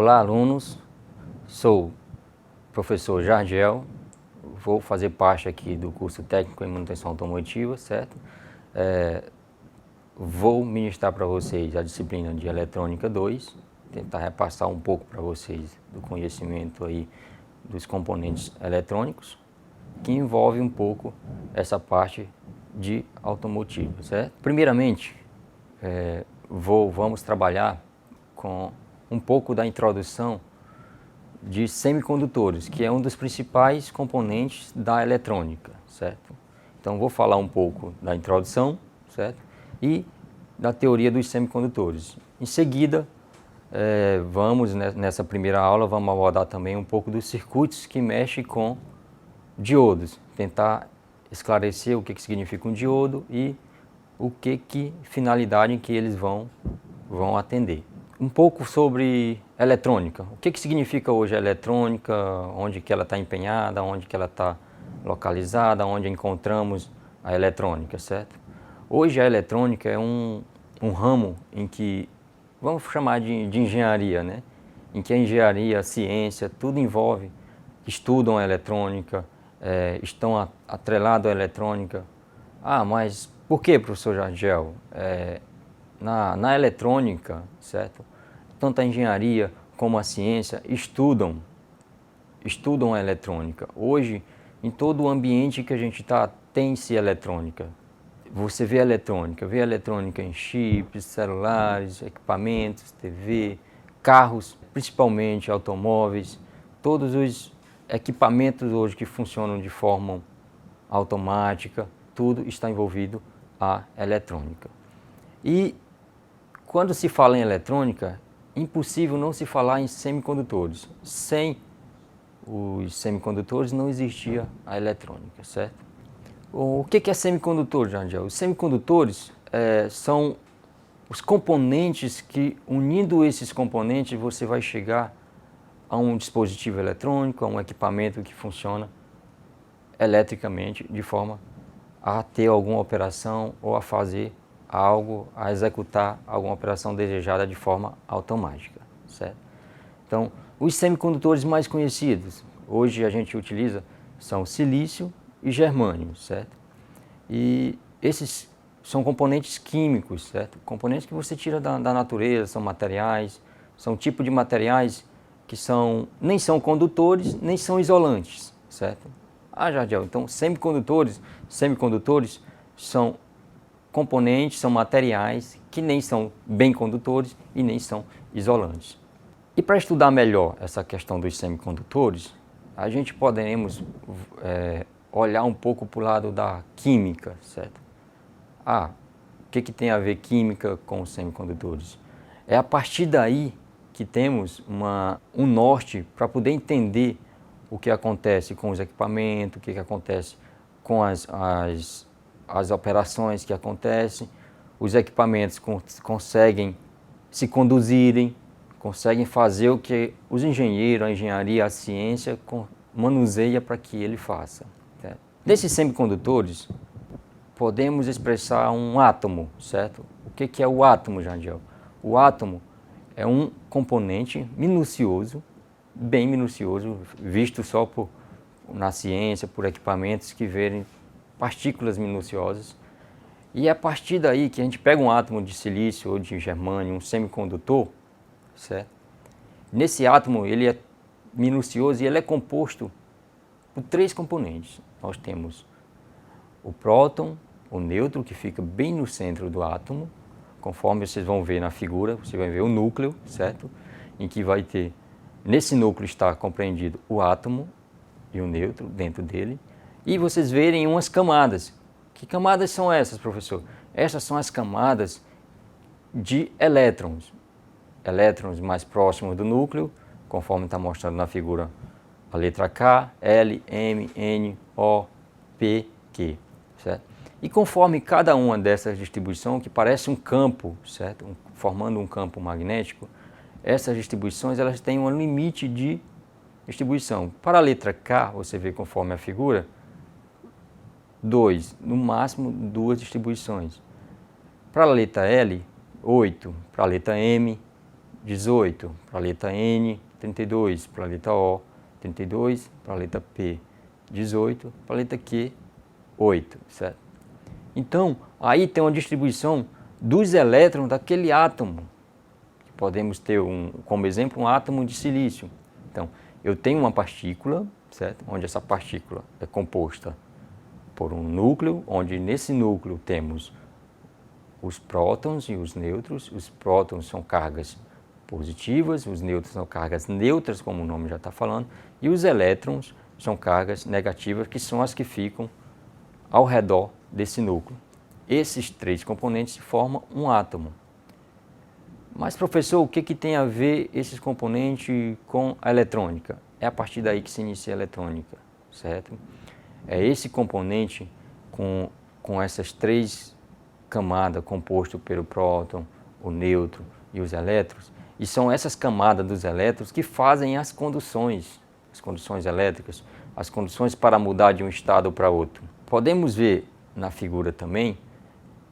Olá, alunos. Sou o professor Jardiel. Vou fazer parte aqui do curso técnico em manutenção automotiva, certo? Vou ministrar para vocês a disciplina de Eletrônica 2, tentar repassar um pouco para vocês do conhecimento aí dos componentes eletrônicos, que envolve um pouco essa parte de automotiva, certo? Primeiramente, vamos trabalhar com um pouco da introdução de semicondutores, que é um dos principais componentes da eletrônica, certo? Então vou falar um pouco da introdução, certo? E da teoria dos semicondutores. Em seguida, nessa primeira aula, vamos abordar também um pouco dos circuitos que mexem com diodos, tentar esclarecer o que significa um diodo e o que finalidade em que eles vão atender. Um pouco sobre eletrônica. O que significa hoje a eletrônica, onde que ela está empenhada, onde que ela está localizada, onde encontramos a eletrônica, certo? Hoje a eletrônica é um ramo em que, vamos chamar de engenharia, né? Em que a engenharia, a ciência, tudo envolve, estudam a eletrônica, estão atrelados à eletrônica. Ah, mas por que, professor Jardiel? Na eletrônica, certo? Tanto a engenharia como a ciência estudam a eletrônica. Hoje, em todo o ambiente que a gente está, tem-se eletrônica. Você vê eletrônica em chips, celulares, equipamentos, TV, carros, principalmente automóveis, todos os equipamentos hoje que funcionam de forma automática, tudo está envolvido a eletrônica. E quando se fala em eletrônica, impossível não se falar em semicondutores. Sem os semicondutores não existia a eletrônica, certo? O que é semicondutor, Jandiel? Os semicondutores são os componentes que, unindo esses componentes, você vai chegar a um dispositivo eletrônico, a um equipamento que funciona eletricamente, de forma a ter alguma operação ou a fazer algo, a executar alguma operação desejada de forma automática, certo? Então, os semicondutores mais conhecidos, hoje a gente utiliza, são silício e germânio, certo? E esses são componentes químicos, certo? Componentes que você tira da natureza, são materiais, são tipos de materiais que nem são condutores, nem são isolantes, certo? Ah, Jardiel, então semicondutores são componentes, são materiais que nem são bem condutores e nem são isolantes. E para estudar melhor essa questão dos semicondutores, a gente poderemos olhar um pouco para o lado da química, certo? Ah, o que tem a ver química com os semicondutores? É a partir daí que temos um norte para poder entender o que acontece com os equipamentos, o que acontece com as operações que acontecem, os equipamentos conseguem se conduzirem, conseguem fazer o que os engenheiros, a engenharia, a ciência manuseia para que ele faça. Certo? Desses semicondutores, podemos expressar um átomo, certo? O que é o átomo, Jandiel? O átomo é um componente minucioso, bem minucioso, visto só na ciência, por equipamentos que verem partículas minuciosas. E é a partir daí que a gente pega um átomo de silício ou de germânio, um semicondutor, certo? Nesse átomo ele é minucioso e ele é composto por 3 componentes. Nós temos o próton, o nêutron, que fica bem no centro do átomo, conforme vocês vão ver na figura, você vai ver o núcleo, certo? Em que vai ter, nesse núcleo está compreendido o átomo e o nêutron dentro dele, e vocês verem umas camadas. Que camadas são essas, professor? Essas são as camadas de elétrons. Elétrons mais próximos do núcleo, conforme está mostrando na figura a letra K, L, M, N, O, P, Q, certo? E conforme cada uma dessas distribuições, que parece um campo, certo? Formando um campo magnético, essas distribuições elas têm um limite de distribuição. Para a letra K, você vê conforme a figura, 2, no máximo 2 distribuições. Para a letra L, 8. Para a letra M, 18 para a letra N, 32 para a letra O, 32 para a letra P, 18 para a letra Q, 8, certo? Então, aí tem uma distribuição dos elétrons daquele átomo. Podemos ter, como exemplo, um átomo de silício. Então, eu tenho uma partícula, certo? Onde essa partícula é composta por um núcleo, onde nesse núcleo temos os prótons e os nêutrons. Os prótons são cargas positivas, os nêutrons são cargas neutras, como o nome já está falando, e os elétrons são cargas negativas, que são as que ficam ao redor desse núcleo. Esses três componentes formam um átomo. Mas, professor, o que tem a ver esses componentes com a eletrônica? É a partir daí que se inicia a eletrônica, certo? É esse componente com essas três camadas composto pelo próton, o nêutron e os elétrons, e são essas camadas dos elétrons que fazem as conduções elétricas, as conduções para mudar de um estado para outro. Podemos ver na figura também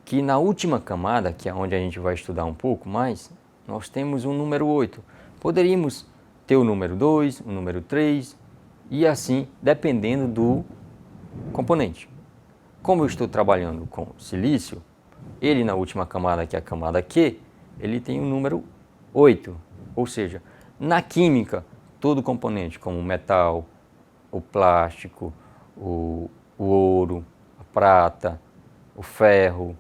que na última camada, que é onde a gente vai estudar um pouco mais, nós temos um número 8. Poderíamos ter o número 2, o número 3 e assim, dependendo do componente. Como eu estou trabalhando com silício, ele na última camada, que é a camada Q, ele tem o número 8. Ou seja, na química, todo componente, como o metal, o plástico, o ouro, a prata, o ferro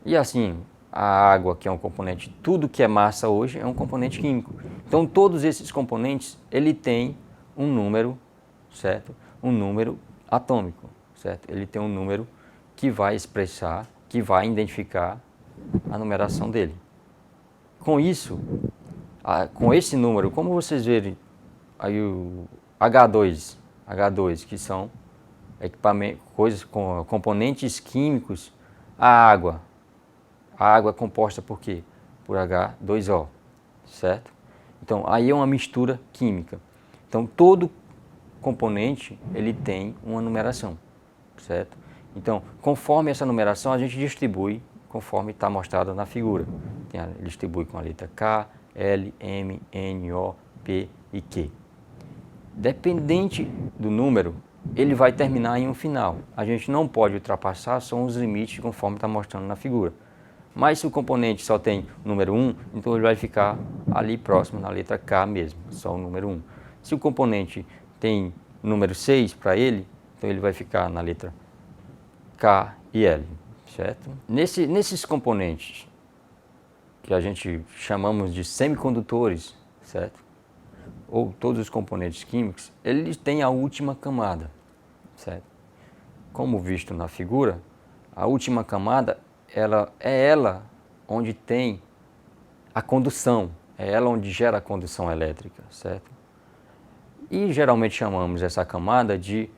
e assim, a água, que é um componente, tudo que é massa hoje é um componente químico. Então, todos esses componentes, ele tem um número, certo? Um número atômico, certo? Ele tem um número que vai expressar, que vai identificar a numeração dele. Com isso, com esse número, como vocês verem aí o H2, que são coisas com componentes químicos, a água é composta por quê? Por H2O, certo? Então, aí é uma mistura química. Então, todo componente, ele tem uma numeração, certo? Então, conforme essa numeração, a gente distribui conforme está mostrado na figura. Ele distribui com a letra K, L, M, N, O, P e Q. Dependente do número, ele vai terminar em um final. A gente não pode ultrapassar, são os limites conforme está mostrando na figura. Mas se o componente só tem o número 1, então ele vai ficar ali próximo, na letra K mesmo, só o número 1. Se o componente tem número 6 para ele, então ele vai ficar na letra K e L, certo? Nesses componentes, que a gente chamamos de semicondutores, certo? Ou todos os componentes químicos, eles têm a última camada, certo? Como visto na figura, a última camada ela onde tem a condução, é ela onde gera a condução elétrica, certo? E geralmente chamamos essa camada de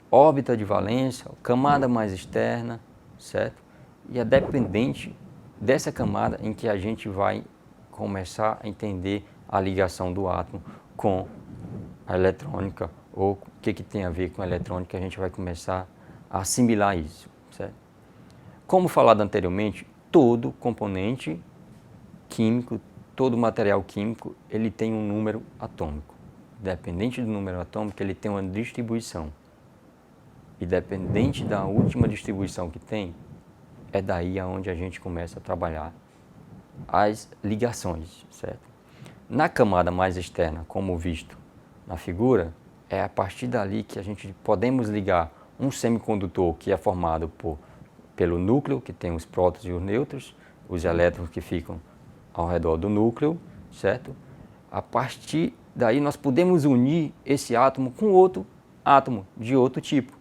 órbita de valência, camada mais externa, certo? E é dependente dessa camada em que a gente vai começar a entender a ligação do átomo com a eletrônica, ou o que tem a ver com a eletrônica, a gente vai começar a assimilar isso, certo? Como falado anteriormente, todo componente químico, todo material químico, ele tem um número atômico. Dependente do número atômico, ele tem uma distribuição. E dependente da última distribuição que tem, é daí aonde a gente começa a trabalhar as ligações, certo? Na camada mais externa, como visto na figura, é a partir dali que a gente podemos ligar um semicondutor que é formado pelo núcleo, que tem os prótons e os nêutrons, os elétrons que ficam ao redor do núcleo, certo? A partir daí nós podemos unir esse átomo com outro átomo de outro tipo.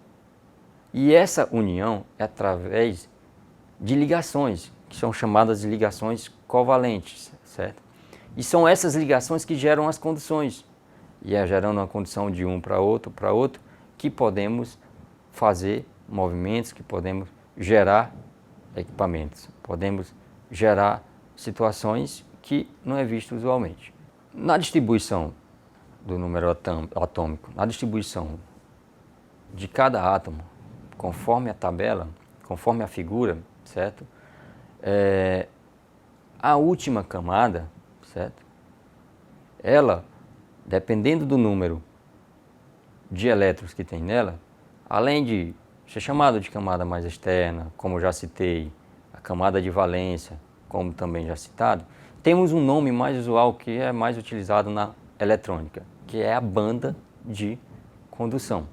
E essa união é através de ligações, que são chamadas de ligações covalentes, certo? E são essas ligações que geram as condições. E é gerando uma condição de um para outro, que podemos fazer movimentos, que podemos gerar equipamentos, podemos gerar situações que não é visto usualmente. Na distribuição do número atômico, na distribuição de cada átomo, conforme a tabela, conforme a figura, certo? A última camada, certo? ela, dependendo do número de elétrons que tem nela, além de ser chamada de camada mais externa, como eu já citei, a camada de valência, como também já citado, temos um nome mais usual que é mais utilizado na eletrônica, que é a banda de condução,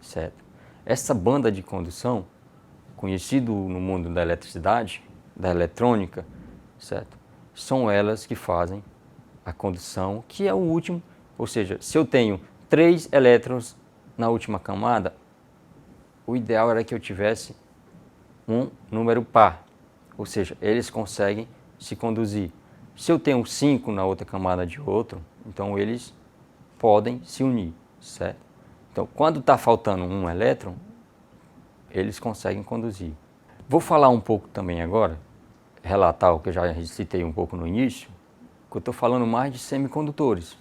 certo? Essa banda de condução, conhecido no mundo da eletricidade, da eletrônica, certo? São elas que fazem a condução, que é o último, ou seja, se eu tenho 3 elétrons na última camada, o ideal era que eu tivesse um número par, ou seja, eles conseguem se conduzir. Se eu tenho 5 na outra camada de outro, então eles podem se unir, certo? Então, quando está faltando um elétron, eles conseguem conduzir. Vou falar um pouco também agora, relatar o que eu já citei um pouco no início, que eu estou falando mais de semicondutores,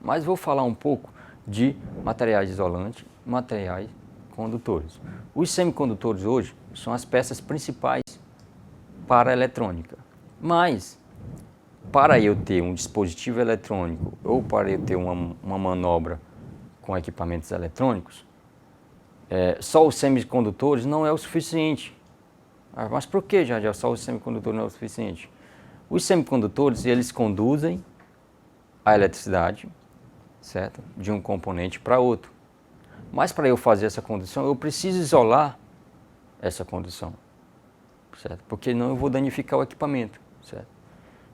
mas vou falar um pouco de materiais isolantes, materiais condutores. Os semicondutores hoje são as peças principais para a eletrônica, mas para eu ter um dispositivo eletrônico ou para eu ter uma manobra com equipamentos eletrônicos, só os semicondutores não é o suficiente. Mas por que, já só os semicondutores não é o suficiente? Os semicondutores, eles conduzem a eletricidade, certo? De um componente para outro. Mas para eu fazer essa condução, eu preciso isolar essa condução, certo? Porque não eu vou danificar o equipamento, certo?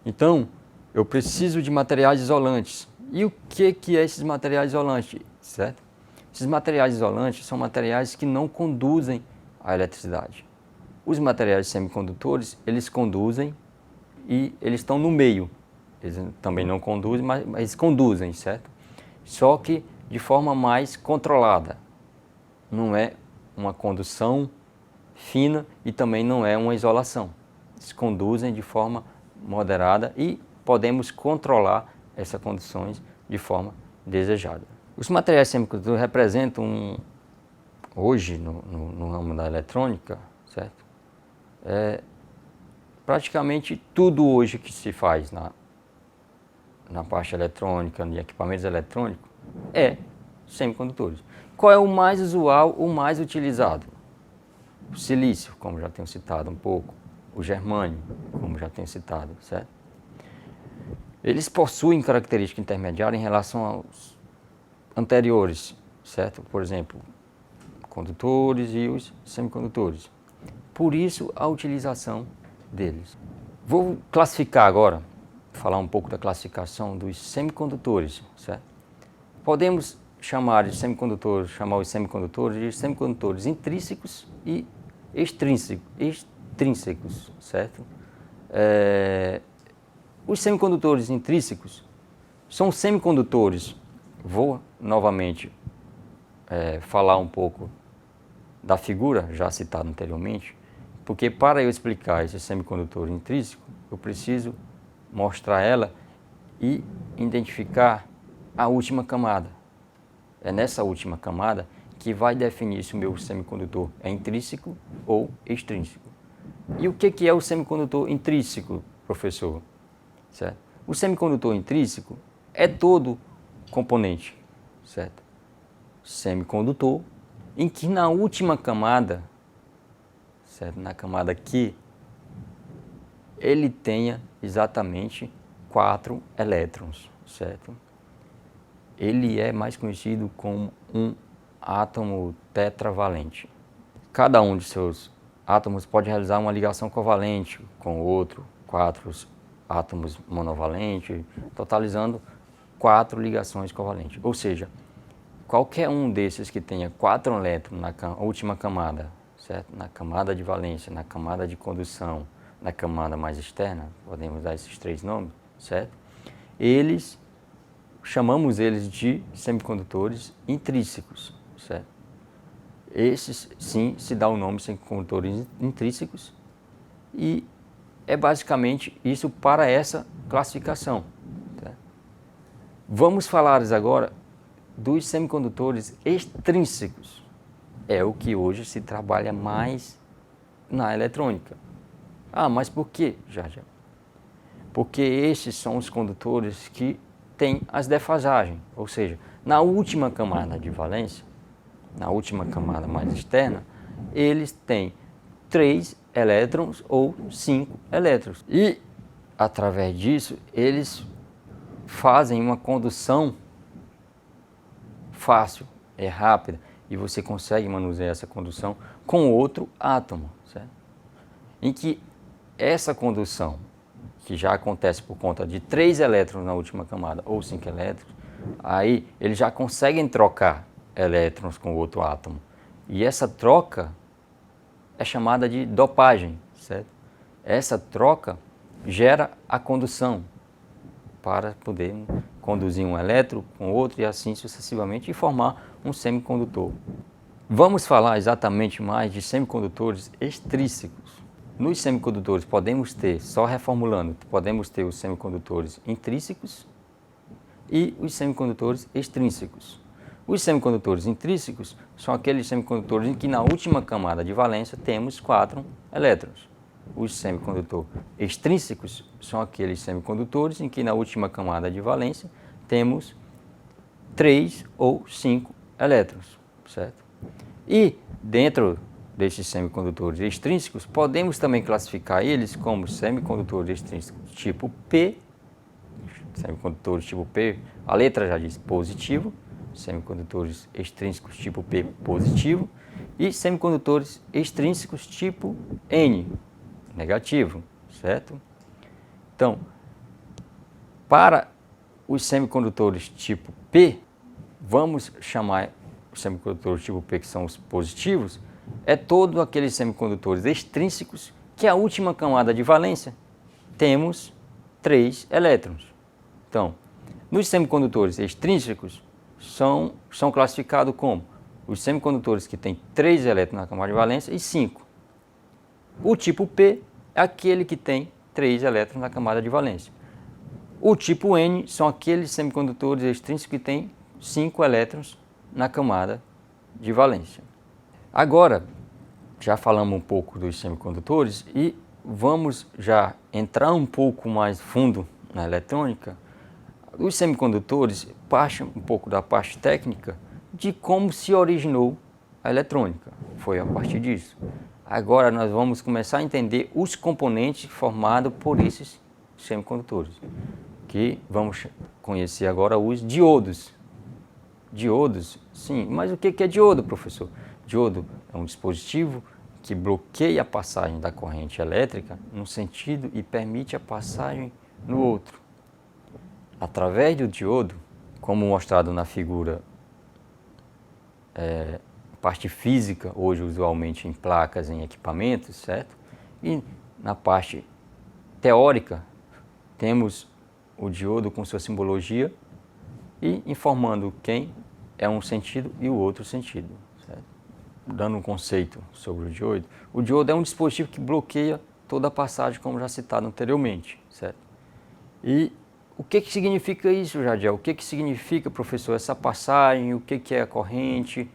Então, eu preciso de materiais isolantes. E o que é esses materiais isolantes, certo? Esses materiais isolantes são materiais que não conduzem a eletricidade. Os materiais semicondutores, eles conduzem e eles estão no meio. Eles também não conduzem, mas conduzem, certo? Só que de forma mais controlada. Não é uma condução fina e também não é uma isolação. Eles conduzem de forma moderada e podemos controlar essas condições de forma desejada. Os materiais semicondutores representam, hoje, no ramo da eletrônica, certo? Praticamente tudo hoje que se faz na parte eletrônica, em equipamentos eletrônicos, é semicondutores. Qual é o mais usual, o mais utilizado? O silício, como já tenho citado um pouco, o germânio, como já tenho citado, certo? Eles possuem característica intermediária em relação aos anteriores, certo? Por exemplo, condutores e os semicondutores. Por isso, a utilização deles. Vou classificar agora, falar um pouco da classificação dos semicondutores, certo? Podemos chamar os semicondutores de semicondutores intrínsecos e extrínsecos, certo? Os semicondutores intrínsecos são semicondutores. Vou novamente falar um pouco da figura já citada anteriormente, porque para eu explicar esse semicondutor intrínseco, eu preciso mostrar ela e identificar a última camada. É nessa última camada que vai definir se o meu semicondutor é intrínseco ou extrínseco. E o que é o semicondutor intrínseco, professor? Certo? O semicondutor intrínseco é todo componente, certo? Semicondutor, em que na última camada, certo? Na camada Q, ele tenha exatamente 4 elétrons, certo? Ele é mais conhecido como um átomo tetravalente. Cada um de seus átomos pode realizar uma ligação covalente com o outro, 4 átomos monovalentes, totalizando 4 ligações covalentes. Ou seja, qualquer um desses que tenha 4 elétrons na última camada, certo? Na camada de valência, na camada de condução, na camada mais externa, podemos dar esses 3 nomes, certo? Chamamos eles de semicondutores intrínsecos, certo? Esses, sim, se dá o nome de semicondutores intrínsecos e é basicamente isso para essa classificação. Tá? Vamos falar agora dos semicondutores extrínsecos. É o que hoje se trabalha mais na eletrônica. Mas por quê, já? Porque esses são os condutores que tem as defasagens, ou seja, na última camada de valência, na última camada mais externa, eles têm 3 elétrons ou 5 elétrons. E, através disso, eles fazem uma condução fácil, é rápida, e você consegue manusear essa condução com outro átomo, certo? Em que essa condução, que já acontece por conta de 3 elétrons na última camada ou 5 elétrons, aí eles já conseguem trocar elétrons com outro átomo. E essa troca é chamada de dopagem, certo? Essa troca gera a condução para poder conduzir um elétron com outro e assim sucessivamente e formar um semicondutor. Vamos falar exatamente mais de semicondutores extrínsecos. Nos semicondutores podemos ter, só reformulando, podemos ter os semicondutores intrínsecos e os semicondutores extrínsecos. Os semicondutores intrínsecos são aqueles semicondutores em que na última camada de valência temos 4 elétrons. Os semicondutores extrínsecos são aqueles semicondutores em que na última camada de valência temos 3 ou 5 elétrons, certo? E dentro desses semicondutores extrínsecos, podemos também classificar eles como semicondutores extrínsecos tipo P, semicondutores tipo P, a letra já diz positivo, semicondutores extrínsecos tipo P positivo e semicondutores extrínsecos tipo N, negativo, certo? Então, para os semicondutores tipo P, vamos chamar os semicondutores tipo P, que são os positivos, é todo aqueles semicondutores extrínsecos que a última camada de valência temos 3 elétrons. Então, nos semicondutores extrínsecos são classificados como os semicondutores que têm 3 elétrons na camada de valência e 5. O tipo P é aquele que tem 3 elétrons na camada de valência. O tipo N são aqueles semicondutores extrínsecos que têm 5 elétrons na camada de valência. Agora, já falamos um pouco dos semicondutores e vamos já entrar um pouco mais fundo na eletrônica. Os semicondutores partem um pouco da parte técnica de como se originou a eletrônica. Foi a partir disso. Agora nós vamos começar a entender os componentes formados por esses semicondutores, que vamos conhecer agora os diodos. Diodos, sim, mas o que é diodo, professor? Diodo é um dispositivo que bloqueia a passagem da corrente elétrica num sentido e permite a passagem no outro. Através do diodo, como mostrado na figura, parte física, hoje usualmente em placas, em equipamentos, certo? E na parte teórica, temos o diodo com sua simbologia e informando quem é um sentido e o outro sentido, certo? Dando um conceito sobre o diodo é um dispositivo que bloqueia toda a passagem, como já citado anteriormente, certo? E o que significa isso, Jadiel? O que significa, professor, essa passagem? O que é a corrente?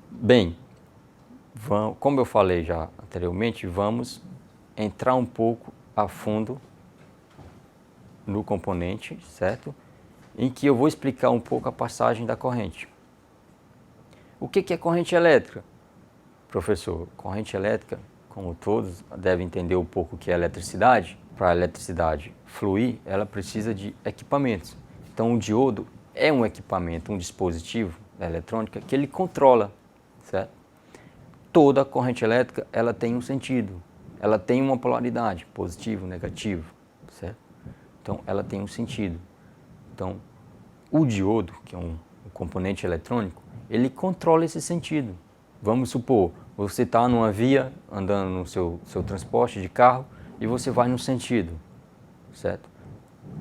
Bem, como eu falei já anteriormente, vamos entrar um pouco a fundo no componente, certo? Em que eu vou explicar um pouco a passagem da corrente. O que é corrente elétrica? Professor, corrente elétrica, como todos devem entender um pouco o que é eletricidade. Para a eletricidade fluir, ela precisa de equipamentos. Então, o diodo é um equipamento, um dispositivo da eletrônica que ele controla, certo? Toda a corrente elétrica, ela tem um sentido, ela tem uma polaridade, positivo, negativo, certo? Então, ela tem um sentido. Então, o diodo, que é um componente eletrônico, ele controla esse sentido. Vamos supor, você está numa via, andando no seu transporte de carro, e você vai num sentido, certo?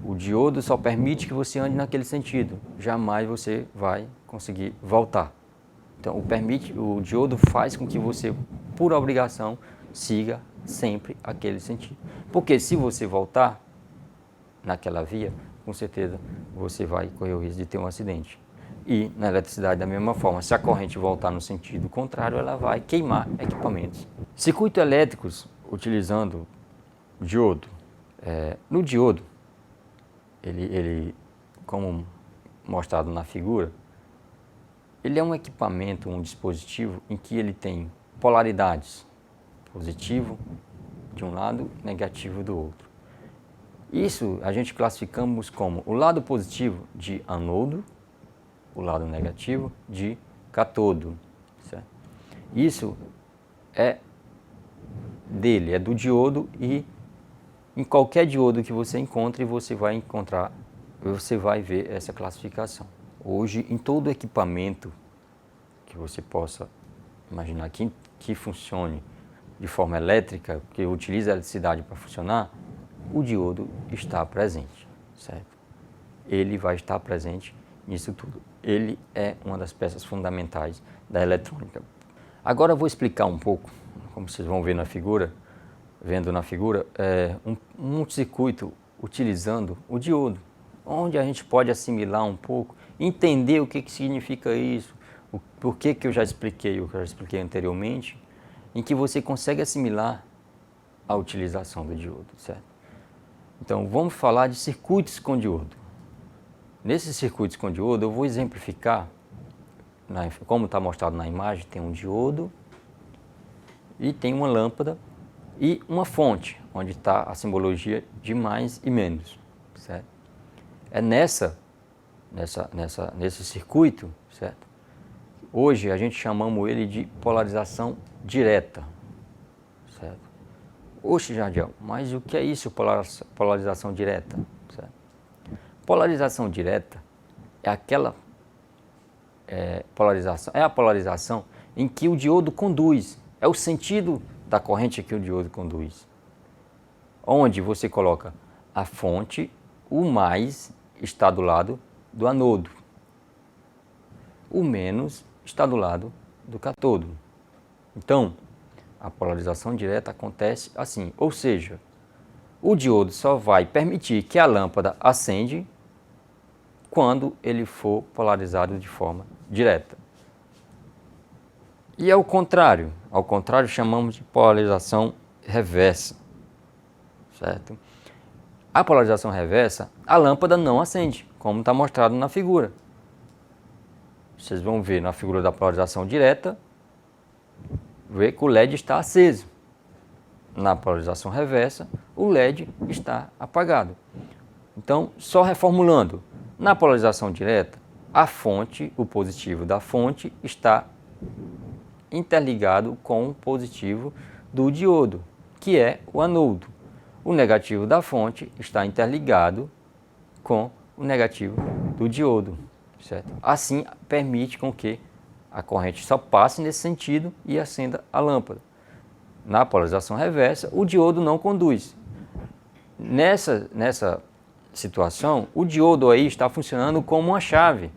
O diodo só permite que você ande naquele sentido, jamais você vai conseguir voltar. Então, o diodo faz com que você, por obrigação, siga sempre aquele sentido. Porque se você voltar naquela via, com certeza você vai correr o risco de ter um acidente. E na eletricidade, da mesma forma, se a corrente voltar no sentido contrário, ela vai queimar equipamentos. Circuitos elétricos utilizando diodo. No diodo, ele como mostrado na figura, ele é um equipamento, um dispositivo em que ele tem polaridades, positivo de um lado, negativo do outro. Isso a gente classificamos como o lado positivo de anodo, o lado negativo de cátodo. Certo? Isso é dele, é do diodo, e em qualquer diodo que você encontre, você vai ver essa classificação. Hoje, em todo equipamento que você possa imaginar que funcione de forma elétrica, que utiliza a eletricidade para funcionar, o diodo está presente, certo? Ele vai estar presente nisso tudo. Ele é uma das peças fundamentais da eletrônica. Agora eu vou explicar um pouco, como vocês vão ver na figura, um circuito utilizando o diodo, onde a gente pode assimilar um pouco, entender o que significa isso, por que eu já expliquei o que eu já expliquei anteriormente, em que você consegue assimilar a utilização do diodo, certo? Então, vamos falar de circuitos com diodo. Nesses circuitos com diodo, eu vou exemplificar, como está mostrado na imagem, tem um diodo e tem uma lâmpada e uma fonte, onde está a simbologia de mais e menos, certo? É nesse circuito, certo? Hoje a gente chamamos ele de polarização direta, certo? Oxe, Jardiel, mas o que é isso, polarização direta? Certo? Polarização direta é aquela a polarização em que o diodo conduz, é o sentido da corrente que o diodo conduz. Onde você coloca a fonte, o mais está do lado do anodo, o menos está do lado do cátodo. Então, a polarização direta acontece assim, ou seja, o diodo só vai permitir que a lâmpada acende quando ele for polarizado de forma direta. E ao contrário chamamos de polarização reversa, certo? A polarização reversa, a lâmpada não acende, como está mostrado na figura. Vocês vão ver na figura da polarização direta, ver que o LED está aceso. Na polarização reversa, o LED está apagado. Então, só reformulando, na polarização direta, a fonte, o positivo da fonte, está interligado com o positivo do diodo, que é o anodo. O negativo da fonte está interligado com o negativo do diodo, certo? Assim, permite com que a corrente só passe nesse sentido e acenda a lâmpada. Na polarização reversa, o diodo não conduz. Nessa situação, o diodo aí está funcionando como uma chave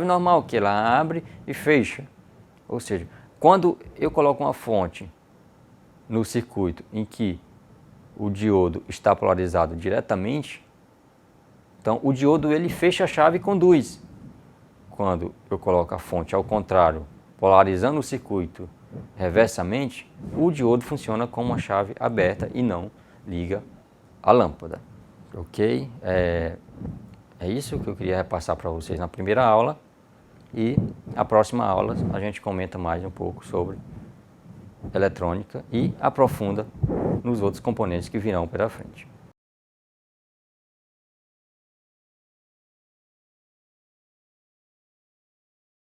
normal, que ela abre e fecha. Ou seja, quando eu coloco uma fonte no circuito em que o diodo está polarizado diretamente, então o diodo ele fecha a chave e conduz. Quando eu coloco a fonte ao contrário, polarizando o circuito reversamente, o diodo funciona como uma chave aberta e não liga a lâmpada. Ok? É isso que eu queria repassar para vocês na primeira aula, e na próxima aula a gente comenta mais um pouco sobre eletrônica e aprofunda nos outros componentes que virão pela frente.